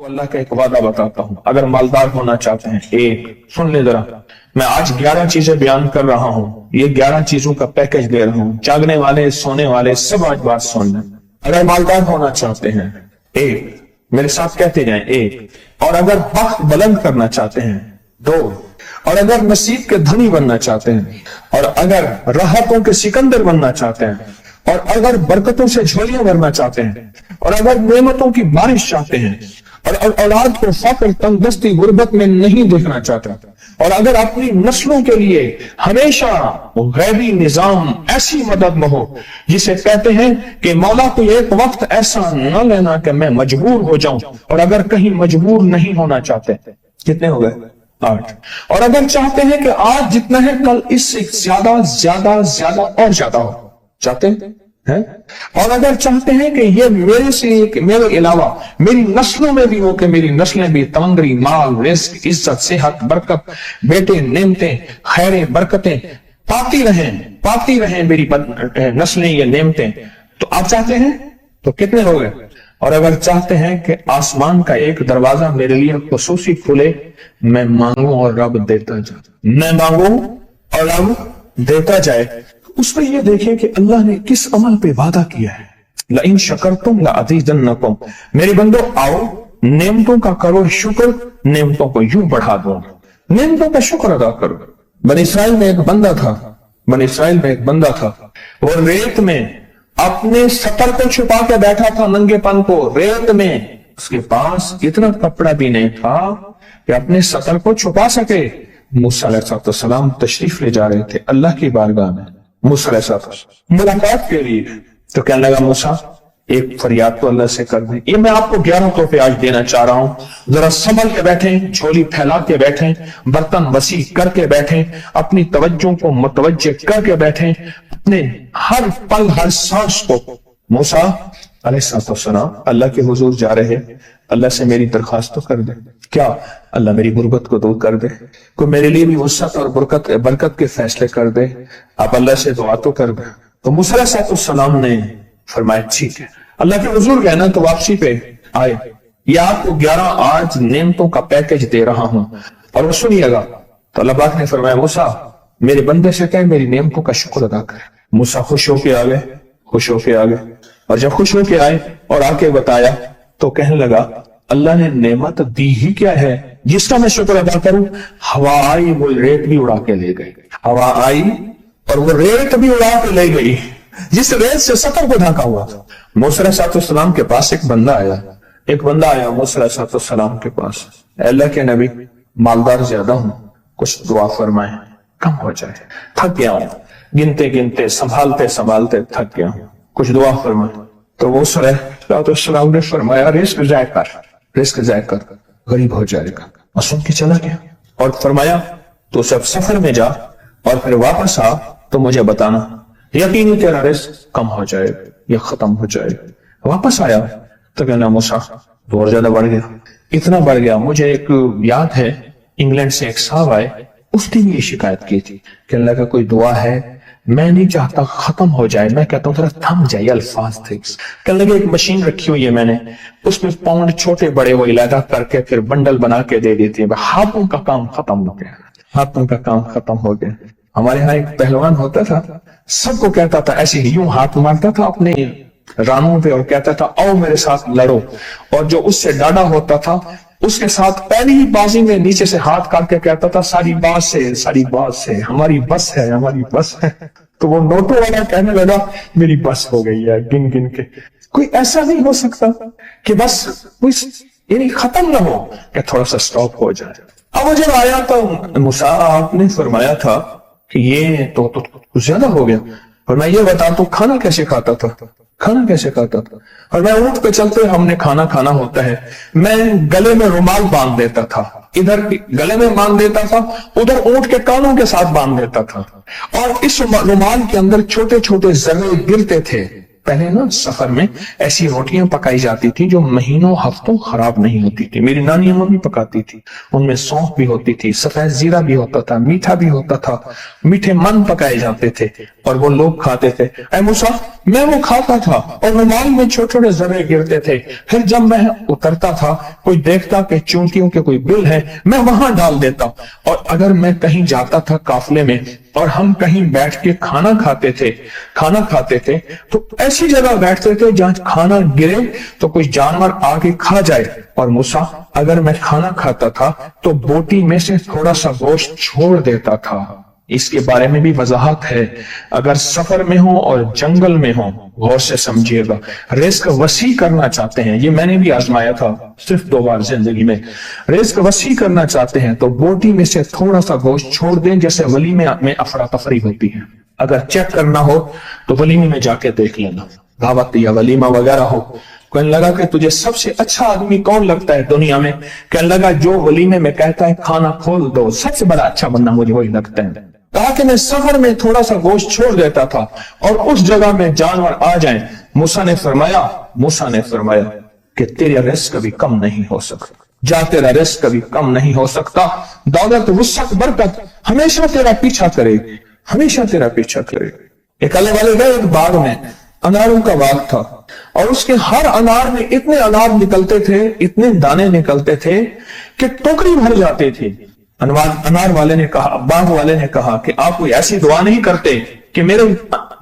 اللہ کا ایک وعدہ بتاتا ہوں، اگر مالدار ہونا چاہتے ہیں، ایک سن لے ذرا، میں آج 11 چیزیں بیان کر رہا ہوں، یہ 11 چیزوں کا پیکج دے رہا ہوں، جاگنے والے سونے والے سب آج بات سن لیں۔ اگر مالدار ہونا چاہتے ہیں، ایک، میرے ساتھ کہتے جائیں، ایک، اور اگر وقت بلند کرنا چاہتے ہیں، دو، اور اگر نصیب کے دھنی بننا چاہتے ہیں، اور اگر راحتوں کے سکندر بننا چاہتے ہیں، اور اگر برکتوں سے جھولیاں بھرنا چاہتے ہیں، اور اگر نعمتوں کی بارش چاہتے ہیں، اور اولاد کو فقر، تنگدستی، غربت میں نہیں دیکھنا چاہتے، اور اگر اپنی نسلوں کے لیے ہمیشہ غیبی نظام ایسی مدد میں ہو جسے کہتے ہیں کہ مولا کو ایک وقت ایسا نہ لینا کہ میں مجبور ہو جاؤں، اور اگر کہیں مجبور نہیں ہونا چاہتے، کتنے ہو گئے؟ 8۔ اور اگر چاہتے ہیں کہ آج جتنا ہے کل اس سے زیادہ زیادہ زیادہ اور زیادہ ہو، چاہتے ہیں، اور اگر چاہتے ہیں کہ یہ میرے علاوہ میری نسلوں میں بھی ہو، کہ میری نسلیں بھی تمنگری، مال، رزق، عزت، صحت، برکت، بیٹے، نعمتیں، خیریں، برکتیں پاتی رہیں میری نسلیں یہ نعمتیں، تو آپ چاہتے ہیں تو کتنے ہو گئے؟ اور اگر چاہتے ہیں کہ آسمان کا ایک دروازہ میرے لیے خصوصی کھلے، میں مانگوں اور رب دیتا جائے، میں مانگوں اور رب دیتا جائے، اس پہ یہ دیکھیں کہ اللہ نے کس عمل پہ وعدہ کیا ہے۔ لَإِن شَكَرْتُمْ لَأَزِيدَنَّكُمْ، میرے بندو آؤ نعمتوں کا کرو شکر، نعمتوں کو یوں بڑھا دو، نعمتوں کا شکر ادا کرو۔ بنی اسرائیل میں ایک بندہ تھا، وہ ریت میں اپنے سطر کو چھپا کے بیٹھا تھا، ننگے پن کو، ریت میں اس کے پاس اتنا کپڑا بھی نہیں تھا کہ اپنے سطر کو چھپا سکے۔ موسیٰ علیہ السلام تشریف لے جا رہے تھے اللہ کی بارگاہ میں، موسیٰ علیہ السلام ملاقات کے لیے، تو کہنے لگا موسیٰ ایک فریاد تو اللہ سے کر دیں۔ یہ میں آپ کو 11 تحفے آج دینا چاہ رہا ہوں، ذرا سنبھل کے بیٹھیں، جھولی پھیلا کے بیٹھیں، برتن وسیع کر کے بیٹھیں، اپنی توجہ کو متوجہ کر کے بیٹھیں، اپنے ہر پل ہر سانس کو۔ موسیٰ علیہ السلام اللہ کے حضور جا رہے، اللہ سے میری درخواست تو کر دے، کیا اللہ میری غربت کو دور کر دے، کوئی میرے لیے بھی وسعت اور برکت کے فیصلے کر دے، آپ اللہ سے دعا تو کر دیں۔ تو موسیٰ علیہ السلام نے فرمایا ٹھیک ہے، اللہ کے حضور گئے نا تو واپسی پہ آئے، یہ آپ کو 11 آج نعمتوں کا پیکج دے رہا ہوں اور وہ سنیے گا۔ تو اللہ پاک نے فرمایا موسیٰ میرے بندے سے کہے میری نعمتوں کا شکر ادا کرے۔ موسیٰ خوش ہو کے آ گئے، اور جب خوش ہو کے آئے اور آ کے بتایا تو کہنے لگا اللہ نے نعمت دی ہی کیا ہے جس کا میں شکر ادا کروں؟ ہوا آئی وہ ریت بھی اڑا کے لے گئی، ہوا آئی اور وہ ریت بھی اڑا کے لے گئی جس ریت سے سطر کو ڈھانکا ہوا تھا۔ موسیٰ علیہ السلام کے پاس ایک بندہ آیا موسیٰ علیہ السلام کے پاس، اے اللہ کے نبی مالدار زیادہ ہوں، کچھ دعا فرمائیں کم ہو جائے، تھک گیا ہوں، گنتے سنبھالتے تھک گیا ہوں، کچھ دعا فرمائیں۔ تو وہ صلی اللہ علیہ وسلم نے فرمایا رزق ضائع کر، غریب ہو جائے گا، اور سن کے چلا گیا اور فرمایا تو سب سفر میں جا اور پھر واپس آ تو مجھے بتانا، یقینی تیرا رزق کم ہو جائے گا یا ختم ہو جائے گا۔ واپس آیا تو کہنا موسیٰ اور زیادہ بڑھ گیا، اتنا بڑھ گیا، مجھے ایک یاد ہے انگلینڈ سے ایک صاحب آئے، اس نے بھی یہ شکایت کی تھی کہ اللہ کا کوئی دعا ہے، میں نہیں چاہتا ختم ہو جائے، میں کہتا ہوں ذرا تھم جائے، الفاظ تھے۔ کہنے لگے ایک مشین رکھی ہوئی ہے میں نے، اس میں پاؤنڈ چھوٹے بڑے وہ علیحدہ کر کے پھر بنڈل بنا کے دے دیتی ہے، ہاتھوں کا کام ختم ہو گیا۔ ہمارے ہاں ایک پہلوان ہوتا تھا، سب کو کہتا تھا ایسے ہی یوں ہاتھ مارتا تھا اپنے رانوں پہ اور کہتا تھا آؤ میرے ساتھ لڑو، اور جو اس سے ڈاڈا ہوتا تھا اس کے ساتھ پہلی ہی بازی میں نیچے سے ہاتھ کر کے کہتا تھا ساری بات سے ہماری بس ہے۔ تو وہ نوٹوں والا کہنے لگا میری بس ہو گئی ہے، گن کے کوئی ایسا نہیں ہو سکتا کہ بس یعنی ختم نہ ہو، کہ تھوڑا سا سٹاپ ہو جائے۔ اب وہ جب آیا تو موسیٰ آپ نے فرمایا تھا کہ یہ تو زیادہ ہو گیا، اور میں یہ بتا تو کھانا کیسے کھاتا تھا، اور میں اونٹ پہ چلتے ہم نے کھانا ہوتا ہے، میں گلے میں رومال باندھ دیتا تھا، ادھر گلے میں باندھ دیتا تھا، ادھر اونٹ کے کانوں کے ساتھ باندھ دیتا تھا، اور اس رومال کے اندر چھوٹے چھوٹے ذرے گرتے تھے، پہلے نا سفر میں ایسی روٹیاں پکائی جاتی تھی جو مہینوں ہفتوں خراب نہیں ہوتی تھی. میری نانی اماں بھی پکاتی تھی. ان میں سونف بھی ہوتی تھی, سفید زیرہ بھی ہوتا تھا, میٹھا بھی ہوتا تھا, میٹھے من پکائے جاتے تھے اور وہ لوگ کھاتے تھے. اے موسیٰ, میں وہ کھاتا تھا اور رومال میں چھوٹے چھوٹے ذرے گرتے تھے. پھر جب میں اترتا تھا, کوئی دیکھتا کہ چونٹیوں کے کوئی بل ہے, میں وہاں ڈال دیتا. اور اگر میں کہیں جاتا تھا قافلے میں اور ہم کہیں بیٹھ کے کھانا کھاتے تھے تو ایسی جگہ بیٹھتے تھے جہاں کھانا گرے تو کوئی جانور آ کے کھا جائے. اور موسیٰ, اگر میں کھانا کھاتا تھا تو بوٹی میں سے تھوڑا سا گوشت چھوڑ دیتا تھا. اس کے بارے میں بھی وضاحت ہے. اگر سفر میں ہو اور جنگل میں ہو, غور سے سمجھیے گا, رزق وسیع کرنا چاہتے ہیں, یہ میں نے بھی آزمایا تھا صرف 2 بار زندگی میں. رزق وسیع کرنا چاہتے ہیں تو بوٹی میں سے تھوڑا سا گوشت چھوڑ دیں, جیسے ولیمے میں افراتفری ہوتی ہے. اگر چیک کرنا ہو تو ولیمے میں جا کے دیکھ لینا, دعوت یا ولیمہ وغیرہ ہو. کہنے لگا کہ تجھے سب سے اچھا آدمی کون لگتا ہے دنیا میں؟ کہنے لگا جو ولیمے میں کہتا ہے کھانا کھول دو, سب سے بڑا اچھا بندہ مجھے وہی لگتا ہے. کہا کہ میں سفر میں تھوڑا سا گوشت چھوڑ دیتا تھا اور اس جگہ میں جانور آ جائیں. موسیٰ نے فرمایا کہ تیرا رزق کبھی کم نہیں ہو سکتا. جا, تیرا رزق کبھی کم نہیں ہو سکتا. دولت, وسعت, برکت ہمیشہ تیرا پیچھا کرے گی, ہمیشہ تیرا پیچھا کرے گی. ایک اللہ والے گئے ایک باغ میں, اناروں کا باغ تھا, اور اس کے ہر انار میں اتنے انار نکلتے تھے, اتنے دانے نکلتے تھے کہ ٹوکری بھر جاتی تھی. انار والے نے کہا, باغ والے نے کہا کہ آپ کوئی ایسی دعا نہیں کرتے کہ میرے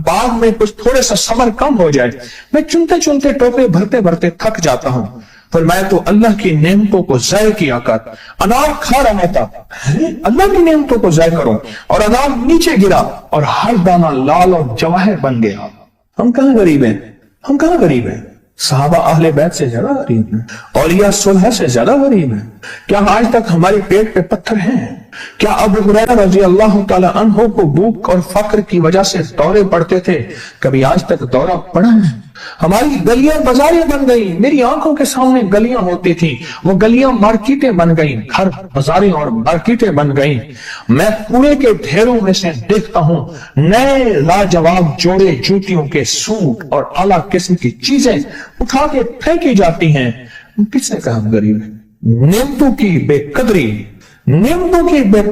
باغ میں کچھ تھوڑے سا صبر کم ہو جائے؟ میں چنتے چنتے ٹوکرے بھرتے تھک جاتا ہوں. پر میں تو اللہ کی نعمتوں کو ضائع کیا کر انار کھا رہا تھا. اللہ کی نعمتوں کو ضائع کروں, اور انار نیچے گرا اور ہر دانہ لال اور جواہر بن گیا. ہم کہاں غریب ہیں؟ صحابہ اہل بیت سے زیادہ غریب ہیں, اولیاء صلح سے زیادہ غریب ہیں. کیا آج تک ہمارے پیٹ پہ پتھر ہیں؟ کیا ابو ہریرہ رضی اللہ تعالی عنہ کو بھوک اور فقر کی وجہ سے دورے پڑتے تھے؟ کبھی آج تک دورہ پڑا ہے؟ ہماری گلیاں بازاریں بن گئی, میری آنکھوں کے سامنے گلیاں ہوتی تھی, وہ گلیاں مارکیٹیں بن گئیں, گھر بازاریں اور مارکیٹیں بن گئیں. میں کوڑے کے ڈھیروں میں سے دیکھتا ہوں نئے لاجواب جوڑے جوتیوں کے سوٹ اور اعلیٰ قسم کی چیزیں اٹھا کے پھینکی جاتی ہیں. کس نے کہا ہم غریب ہیں؟ نعمتوں کی بے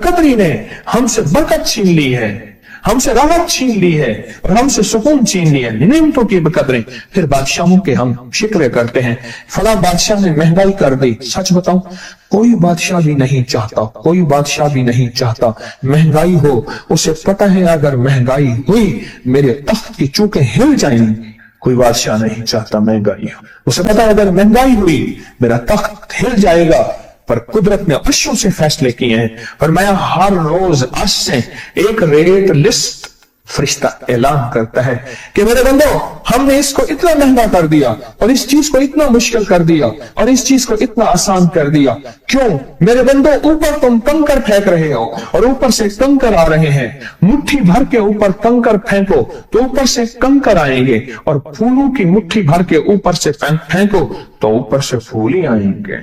قدری نے ہم سے برکت چھین لی ہے, ہم سے راحت چھین لی ہے, اور ہم سے سکون چھین لی ہے. نعمتوں کی بے قدری. پھر بادشاہوں کے ہم شکرے کرتے ہیں, فلاں بادشاہ نے مہنگائی کر دی. سچ بتاؤں, کوئی بادشاہ بھی نہیں چاہتا مہنگائی ہو. اسے پتہ ہے اگر مہنگائی ہوئی میرے تخت کی چوکیں ہل جائیں گی. کوئی بادشاہ نہیں چاہتا مہنگائی ہو. اسے پتہ ہے اگر مہنگائی ہوئی میرا تخت ہل جائے گا. پر قدرت نے عرشوں سے فیصلے کیے ہیں. فرمایا ہر روز آج سے ایک ریٹ لسٹ فرشتہ اعلان کرتا ہے کہ میرے بندو, ہم نے اس کو اتنا مہنگا کر دیا, اور اس چیز کو اتنا مشکل کر دیا, اور اس چیز کو اتنا آسان کر دیا. کیوں میرے بندو؟ اوپر تم کنکر پھینک رہے ہو اور اوپر سے کنکر آ رہے ہیں. مٹھی بھر کے اوپر کنکر پھینکو تو اوپر سے کنکر آئیں گے, اور پھولوں کی مٹھی بھر کے اوپر سے پھینکو تو اوپر سے پھول ہی آئیں گے.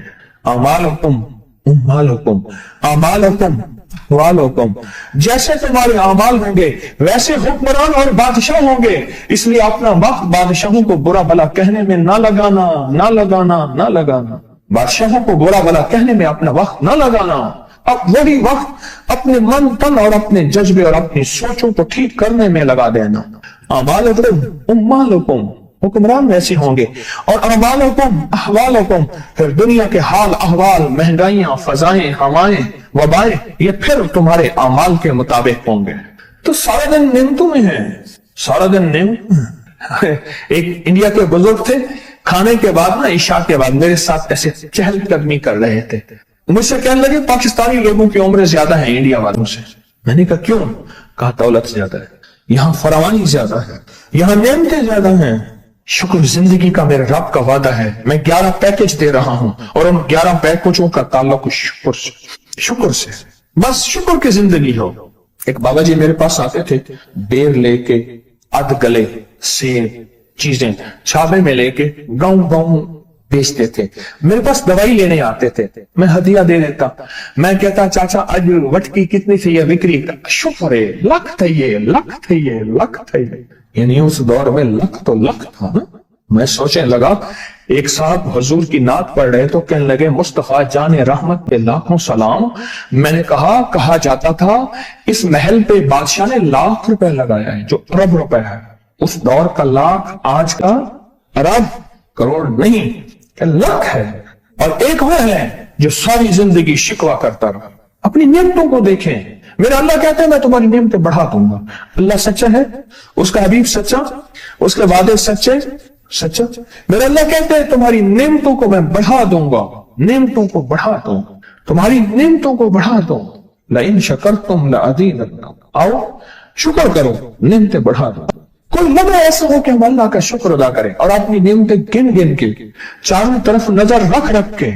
جیسے تمہارے اعمال ہوں گے ویسے حکمران اور بادشاہ ہوں گے. اس لیے اپنا وقت بادشاہوں کو برا بھلا کہنے میں نہ لگانا. بادشاہوں کو برا بھلا کہنے میں اپنا وقت نہ لگانا. اب وہی وقت اپنے من تن اور اپنے جذبے اور اپنی سوچوں کو ٹھیک کرنے میں لگا دینا. اعمالکم, حکمران ویسے ہوں گے, اور اعمالکم احوالکم, پھر دنیا کے حال احوال, مہنگائیاں, فضائیں, ہوائیں, وبائیں, یہ پھر تمہارے اعمال کے مطابق ہوں گے. تو سارا دن نعمتوں میں ہے, سارا دن نعمت. ایک انڈیا کے بزرگ تھے, کھانے کے بعد نا عشاء کے بعد میرے ساتھ ایسے چہل قدمی کر رہے تھے. مجھ سے کہنے لگے پاکستانی لوگوں کی عمریں زیادہ ہیں انڈیا والوں سے. میں نے کہا کیوں؟ کہا دولت زیادہ ہے, یہاں فراوانی زیادہ ہے, یہاں نعمتیں زیادہ ہیں. شکر زندگی کا میرے رب کا وعدہ ہے. میں 11 پیکج دے رہا ہوں, اور ان 11 پیکجوں کا تعلق شکر سے. بس شکر کی زندگی ہو. ایک بابا جی میرے پاس آتے تھے, بیر لے کے, ادھ گلے سیب چیزیں چھابے میں لے کے گاؤں بیچتے تھے. میرے پاس دوائی لینے آتے تھے, میں ہدیہ دے دیتا. میں کہتا چاچا آج وٹکی کتنی تھی؟ یہ وکری. شکر ہے, لکھ تھے. یعنی اس دور میں لکھ تو لکھ تھا نا. میں سوچنے لگا ایک صاحب حضور کی نعت پڑھ رہے تو کہنے لگے مصطفیٰ جان رحمت پہ لاکھوں سلام. میں نے کہا جاتا تھا اس محل پہ بادشاہ نے لاکھ روپے لگایا ہے جو ارب روپے ہے. اس دور کا لاکھ آج کا ارب کروڑ نہیں لاکھ ہے. اور ایک وہ ہے جو ساری زندگی شکوا کرتا رہا. اپنی نعمتوں کو دیکھیں. میرا اللہ کہتا ہے میں تمہاری نعمتیں بڑھا دوں گا. اللہ سچا ہے, اس کا حبیب سچا, اس کے وعدے سچے سچا. میرا اللہ کہتا ہے تمہاری نعمتوں کو میں بڑھا دوں گا, نعمتوں کو بڑھا دوں, تمہاری نعمتوں کو بڑھا دوں. لئن شکرتم لأزیدنکم, آؤ شکر کرو نعمتیں بڑھا دوں. کوئی لمحہ ایسا ہو کہ ہم اللہ کا شکر ادا کریں اور اپنی نعمتیں گن گن کے چاروں طرف نظر رکھ کے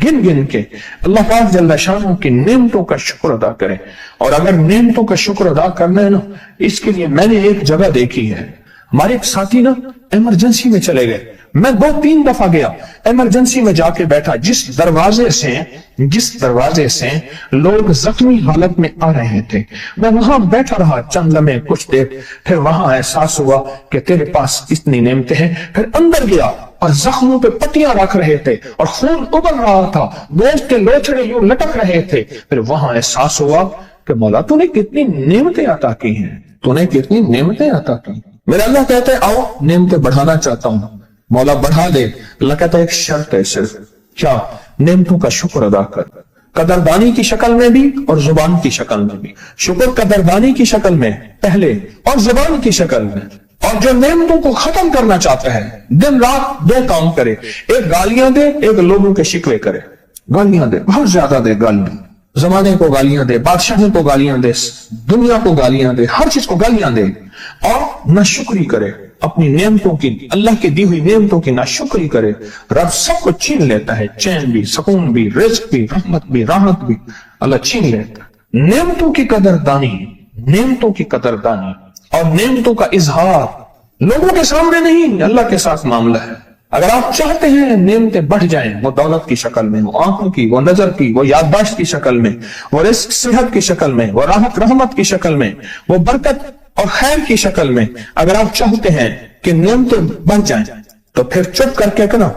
گن گن کے اللہ پاک جل شانہ کی نعمتوں کا شکر ادا کریں. اور اگر نعمتوں کا شکر ادا کرنا ہے نا, اس کے لیے میں نے ایک جگہ دیکھی ہے. ہمارے ایک ساتھی نا ایمرجنسی میں چلے گئے. میں 2-3 دفعہ گیا, ایمرجنسی میں جا کے بیٹھا. جس دروازے سے لوگ زخمی حالت میں آ رہے تھے, میں وہاں بیٹھا رہا چند لمحے کچھ دیر. پھر وہاں احساس ہوا کہ تیرے پاس اتنی نعمتیں ہیں. پھر اندر گیا اور زخموں پہ پٹیاں رکھ رہے تھے اور خون ابل رہا تھا, گوشت کے لوچڑے یوں لٹک رہے تھے. پھر وہاں احساس ہوا کہ مولا تو نے کتنی نعمتیں عطا کی ہیں, تو نے کتنی نعمتیں عطا کی. میرا اللہ کہتا ہے آؤ نعمتیں بڑھانا چاہتا ہوں. مولا بڑھا دے. اللہ کہتا ہے ایک شرط ہے صرف, کیا؟ نعمتوں کا شکر ادا کر, قدردانی کی شکل میں بھی اور زبان کی شکل میں بھی. شکر قدردانی کی شکل میں پہلے اور زبان کی شکل میں. اور جو نعمتوں کو ختم کرنا چاہتا ہے دن رات 2 کام کرے, ایک گالیاں دے, ایک لوگوں کے شکوے کرے. گالیاں دے, بہت زیادہ دے گالیاں, زمانے کو گالیاں دے, بادشاہوں کو گالیاں دے, دنیا کو گالیاں دے, ہر چیز کو گالیاں دے. اور ناشکری کرے اپنی نعمتوں کی, اللہ کی دی ہوئی نعمتوں کی ناشکری کرے. رب سب کو چھین لیتا ہے, چین بھی, سکون بھی, رزق بھی, رحمت بھی, راحت بھی اللہ چھین لیتا ہے. نعمتوں کی قدردانی, نعمتوں کی قدردانی اور نعمتوں کا اظہار لوگوں کے سامنے نہیں, اللہ کے ساتھ معاملہ ہے. اگر آپ چاہتے ہیں نعمتیں بڑھ جائیں, وہ دولت کی شکل میں, وہ آنکھوں کی, وہ نظر کی, وہ یادداشت کی شکل میں, وہ رزق صحت کی شکل میں, وہ راحت رحمت کی شکل میں, وہ برکت اور خیر کی شکل میں, اگر آپ چاہتے ہیں کہ نعمتیں بڑھ جائیں تو پھر چپ کر کے نا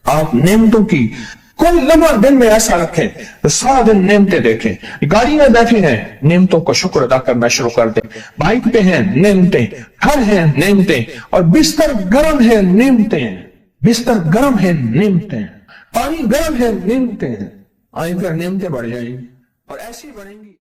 آپ نعمتوں کی کوئی لمحہ دن میں ایسا رکھیں تو سارا دن نعمتیں دیکھیں. گاڑی میں بیٹھے ہیں, نعمتوں کو شکر ادا کرنا شروع کر دیں. بائک پہ ہیں, نعمتیں, گھر ہیں, نعمتیں, اور بستر گرم ہے, نعمتیں, بستر گرم ہے, نعمتیں, پانی گرم ہے, نعمتیں. آئیں پھر نعمتیں بڑھ جائیں گی اور ایسی بڑھیں گی.